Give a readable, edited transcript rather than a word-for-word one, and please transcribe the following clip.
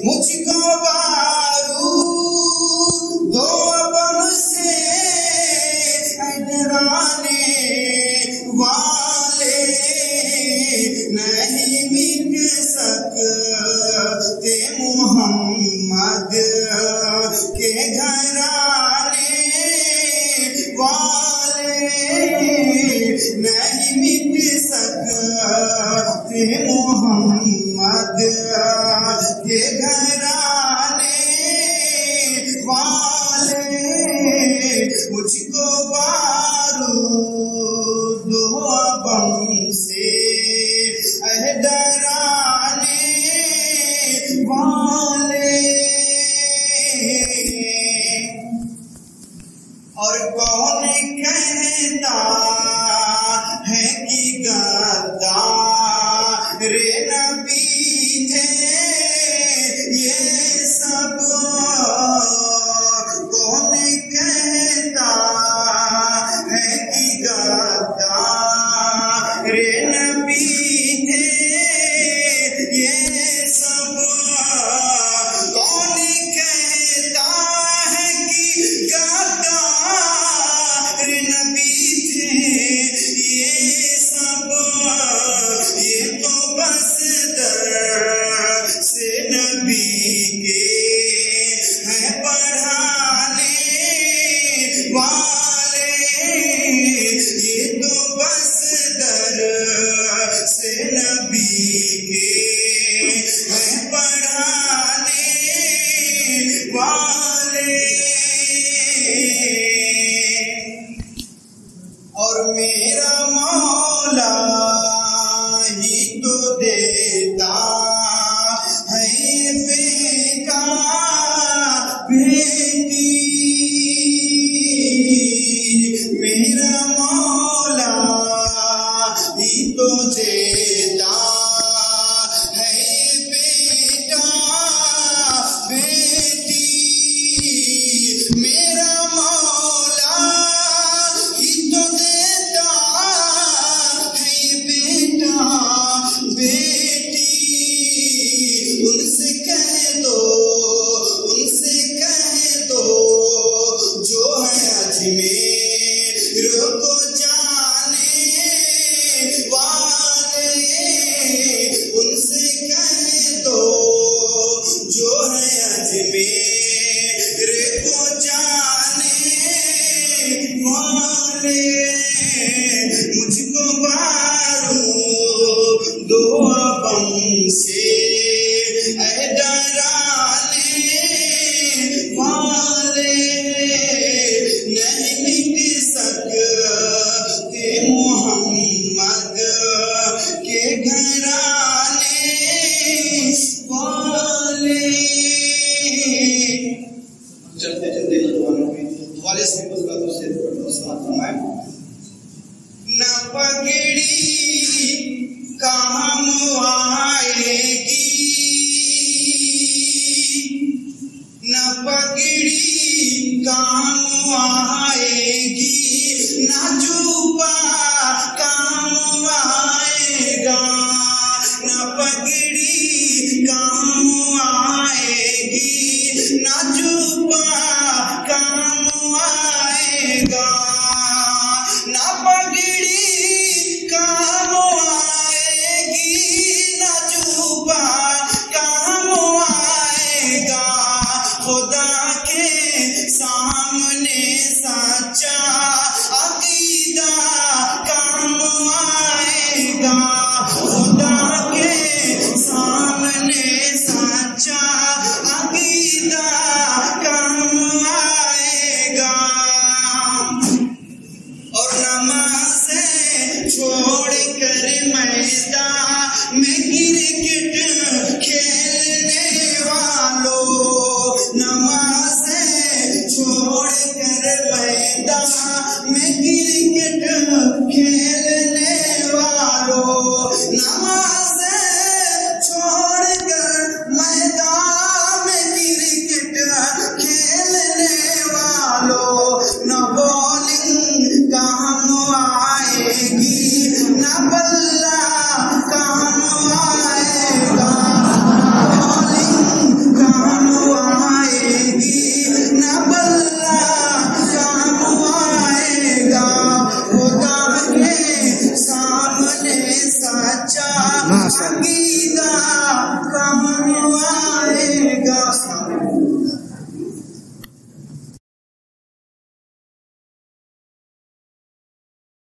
مجھ کو بارود دو بم سے ڈرانے والے نہیں مٹ سکتے محمد کے گھرانے والے نہیں مٹ سکتے محمد کے گھرانے والے مجھ کو بارود دو بم سے ڈرانے والے اور کون کہتا ہے کہ غدار نبی تھے یہ سب کون کہتا ہے کہ غدار نبی تھے یہ سب کون کہتا ہے کہ غدار نبی تھے یہ سب یہ تو بس درس نبی کے ہیں پڑھانے والے یہ تو بس درس نبی کے ہیں پڑھانے والے اور میرا مولا ہی تو دیتا ہے بیٹا بیٹی میرا مولا ہی تو دیتا ہے بیٹا بیٹی میرا مولا ہی تو دیتا ہے بیٹا بیٹی ان سے کہہ دو جو ہے اجمیر کو جانے والے ان سے کہہ دو جو ہے اجمیر کو جانے والے مجھ کو بارود دو بم سے ڈرانے والے نہیں مٹ سکتے محمد کے گھرانے والے چلتے چلتے والے سے نہ پگڑی کام آئے گی نہ پگڑی کام آئے گی نہ جوبا کام آئے گا نہ پگڑی کام آئے گی نہ جوبا کام آئے گا نہ پگڑی کام آئے گی نہ جوبا کام آئے گا خدا کے سامنے سچا عقیدہ کام آئے گا خدا کے سامنے سچا عقیدہ کام آئے گا اور نماز چھوڑ کر میدان میں کرکٹ کھیلنے والوں نماز چھوڑ کر میدان میں کرکٹ کھیلنے